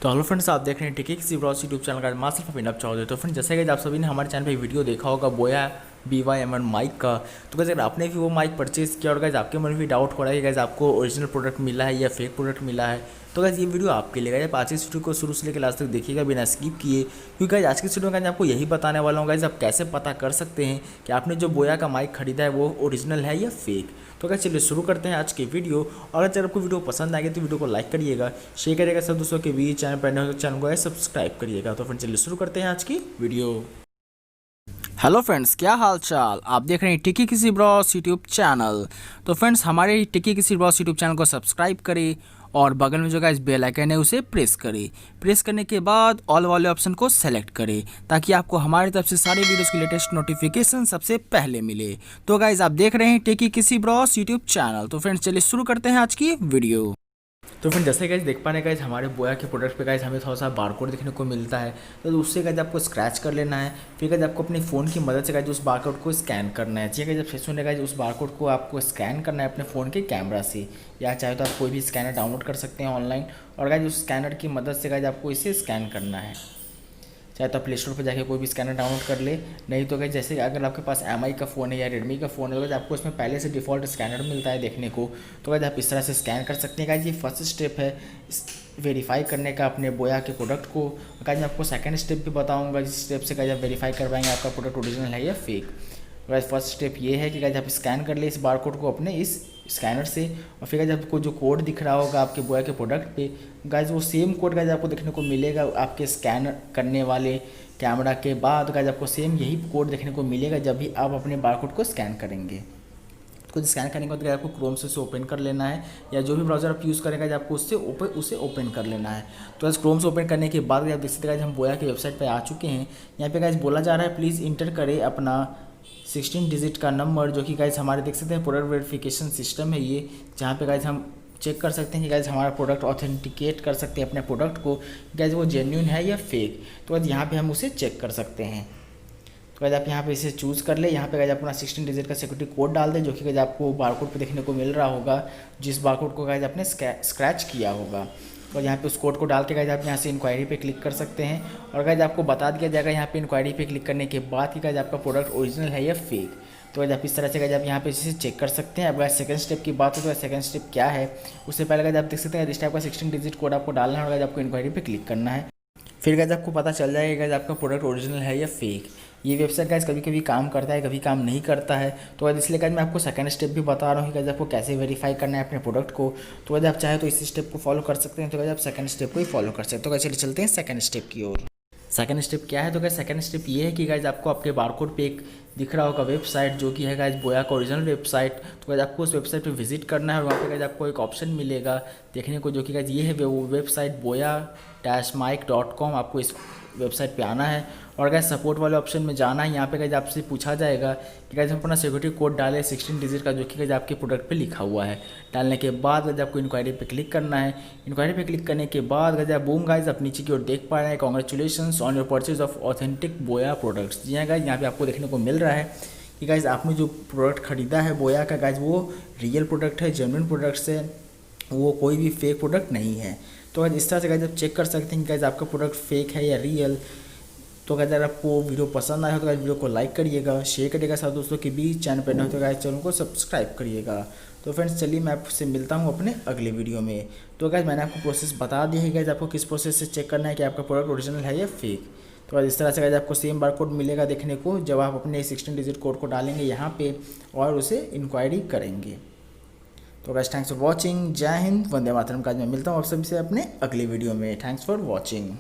तो hello friends, आप देख रहे हैं टिकी किसी ब्रॉस यूट्यूब चैनल का मास्टर फॉर पिनअप चाहोगे। तो फ्रेंड्स, जैसे कि आप सभी ने हमारे चैनल पे वीडियो देखा होगा बोया BY M1 माइक का। तो गाइस अगर आपने भी वो माइक परचेज़ किया और गाइस आपके मन में भी डाउट हो रहा है कि गाइस आपको ओरिजिनल प्रोडक्ट मिला है या फेक प्रोडक्ट मिला है, तो गाइस ये वीडियो आपके लिए गाइस। आज इस वीडियो को शुरू से लेकर लास्ट तक देखिएगा बिना स्किप किए, क्योंकि गाइस आज की वीडियो में गाइस आपको यही बताने वाला हूँ गाइस आप कैसे पता कर सकते हैं कि आपने जो बोया का माइक खरीदा है वो ओरिजिनल है या फेक। तो गाइस चलिए शुरू करते हैं आज की वीडियो। और अगर आपको वीडियो पसंद आएगी तो वीडियो को लाइक करिएगा, शेयर करिएगा सब दोस्तों के बीच, चैनल पर नए हो तो चैनल को सब्सक्राइब करिएगा। तो फ्रेंड्स चलिए शुरू करते हैं आज की वीडियो। हेलो फ्रेंड्स, क्या हाल चाल। आप देख रहे हैं टिकी किसी ब्रॉस यूट्यूब चैनल। तो फ्रेंड्स, हमारे टिकी किसी ब्रॉस यूट्यूब चैनल को सब्सक्राइब करें और बगल में जो गाइस बेल आइकन है उसे प्रेस करें। प्रेस करने के बाद ऑल वाले ऑप्शन को सेलेक्ट करें ताकि आपको हमारी तरफ से सारे वीडियोस की लेटेस्ट नोटिफिकेशन सबसे पहले मिले। तो गाइस आप देख रहे हैं टिकी किसी ब्रॉस यूट्यूब चैनल। तो फ्रेंड्स चलिए शुरू करते हैं आज की वीडियो। तो फ्रेंड जैसे गाइस देख पा रहे हैं गाइस हमारे बोया के प्रोडक्ट पे गाइस हमें थोड़ा सा बारकोड देखने को मिलता है। तो उससे गाइस आपको स्क्रैच कर लेना है, फिर गाइस आपको अपने फ़ोन की मदद से गाइस उस बारकोड को स्कैन करना है। चाहिए गाइस जब सुने गाइस उस बारकोड को आपको स्कैन करना है अपने फ़ोन के कैमरा से, या चाहे तो आप कोई भी स्कैनर डाउनलोड कर सकते हैं ऑनलाइन, और गाइस उस स्कैनर की मदद से गाइस आपको इसे स्कैन करना है। चाहे तो आप प्ले स्टोर पर जाके कोई भी स्कैनर डाउनलोड कर ले, नहीं तो गाइस जैसे अगर आपके पास MI का फ़ोन है या रेडमी का फ़ोन है तो आपको इसमें पहले से डिफ़ॉल्ट स्कैनर मिलता है देखने को। तो गाइस आप इस तरह से स्कैन कर सकते हैं। गाइस ये फर्स्ट स्टेप है वेरीफाई करने का अपने बोया के प्रोडक्ट को। गाइस मैं आपको सेकंड स्टेप भी बताऊंगा जिस स्टेप से गाइस आप वेरीफाई कर पाएंगे आपका प्रोडक्ट ओरिजिनल है या फेक। गाइस फर्स्ट स्टेप ये है कि गाइस आप स्कैन कर ले इस बारकोड को अपने इस स्कैनर से, और फिर गाइस आपको जो कोड दिख रहा होगा आपके बोया के प्रोडक्ट पे, गाइस वो सेम कोड गाइस आपको देखने को मिलेगा आपके स्कैन करने वाले कैमरा के बाद। गाइस आपको सेम यही कोड देखने को मिलेगा जब भी आप अपने बारकोड को स्कैन करेंगे। तो स्कैन करने के बाद आपको क्रोम से उसे ओपन कर लेना है, या जो भी ब्राउज़र आप यूज़ करेंगे आपको उसे ओपन कर लेना है। तो गाइस क्रोम से ओपन करने के बाद आप देख सकते हैं हम बोया की वेबसाइट पर आ चुके हैं। यहाँ पे गाइस बोला जा रहा है प्लीज़ इंटर करें अपना 16 डिजिट का नंबर, जो कि गाइस हमारे देख सकते हैं प्रोडक्ट वेरिफिकेशन सिस्टम है ये, जहाँ पे गाइस हम चेक कर सकते हैं कि गाइस हमारा प्रोडक्ट ऑथेंटिकेट कर सकते हैं अपने प्रोडक्ट को, गाइस वो जेन्युइन है या फेक। तो गाइस यहाँ पे हम उसे चेक कर सकते हैं। तो गाइस आप यहाँ पे इसे चूज़ कर ले। यहाँ पे गाइस अपना 16 डिजिट का सिक्योरिटी कोड डाल दें, जो कि गाइस आपको बारकोड पे देखने को मिल रहा होगा, जिस बारकोड को गाइस आपने स्क्रैच किया होगा। और यहाँ पे उस कोड को डाल के गाइस आप यहाँ से इंक्वायरी पे क्लिक कर सकते हैं, और गाइस आपको बता दिया जाएगा यहाँ पे इंक्वायरी पे क्लिक करने के बाद कि गाइस आपका प्रोडक्ट ओरिजिनल है या फेक। तो गाइस आप इस तरह से गाइस आप यहाँ पे इसे चेक कर सकते हैं। अब गाइस सेकंड स्टेप की बात हो तो सेकंड स्टेप क्या है, उससे पहले गाइस आप देख सकते हैं इस टाइप का 16 डिजिट कोड आपको डालना है और गाइस आपको इंक्वायरी पे क्लिक करना है। फिर गाइस आपको पता चल जाएगा गाइस आपका प्रोडक्ट ओरिजिनल है या फेक। ये वेबसाइट गाइस कभी कभी काम करता है, कभी काम नहीं करता है। तो गाइस इसलिए गाइस मैं आपको सेकंड स्टेप भी बता रहा हूँ कि गाइस आपको कैसे वेरीफाई करना है अपने प्रोडक्ट को। तो गाइस आप चाहे तो इस स्टेप को फॉलो कर सकते हैं, तो गाइस आप सेकंड स्टेप को ही फॉलो कर सकते हैं। तो गाइस चलिए चलते हैं सेकंड स्टेप की ओर। सेकंड स्टेप क्या है, तो गाइस सेकंड स्टेप ये है कि गाइस आपको आपके बारकोड पे एक दिख रहा होगा वेबसाइट, जो कि है गाइस बोया का ओरिजिनल वेबसाइट। तो गाइस आपको उस वेबसाइट पे विजिट करना है और वहाँ पे गाइस आपको एक ऑप्शन मिलेगा देखने को, जो कि गाइस ये है वो वेबसाइट boya-mic.com। आपको इस वेबसाइट पे आना है और गाइस सपोर्ट वाले ऑप्शन में जाना है। यहाँ पे गाइस आपसे पूछा जाएगा कि गाइस हम अपना सिक्योरिटी कोड डालें 16 डिजिट का, जो कि गाइस आपके प्रोडक्ट पे लिखा हुआ है। डालने के बाद गाइस आपको इंक्वायरी पे क्लिक करना है। इंक्वायरी पे क्लिक करने के बाद गाइस आप बूम गाइस आप नीचे की ओर देख पा रहे हैं congratulations on your purchase of authentic बोया प्रोडक्ट्स। जी हाँ गाइस, यहाँ पे आपको देखने को मिल रहा है कि गाइस आपने जो प्रोडक्ट खरीदा है बोया का गाइस वो रियल प्रोडक्ट है, जेन्युइन प्रोडक्ट्स है, वो कोई भी फेक प्रोडक्ट नहीं है। तो गाइस इस तरह से गाइस आप चेक कर सकते हैं कि गाइस आपका प्रोडक्ट फेक है या रियल। तो गाइस अगर आपको वीडियो पसंद आया हो तो गाइस वीडियो को लाइक करिएगा, शेयर करिएगा साथ दोस्तों के बीच, चैनल पर न हो तो गाइस चैनल को सब्सक्राइब करिएगा। तो फ्रेंड्स चलिए मैं आपसे मिलता हूँ अपने अगले वीडियो में। तो गाइस मैंने आपको प्रोसेस बता दिया है गाइस आपको किस प्रोसेस से चेक करना है कि आपका प्रोडक्ट ओरिजिनल है या फेक। तो गाइस इस तरह से गाइस आपको सेम बारकोड मिलेगा देखने को जब आप अपने 16 डिजिट कोड को डालेंगे यहाँ पे और उसे इंक्वायरी करेंगे। तो गाइस थैंक्स फॉर वॉचिंग, जय हिंद, वंदे मातरम। गाइस मैं मिलता हूँ आप सभी से अपने अगले वीडियो में। Thanks for watching.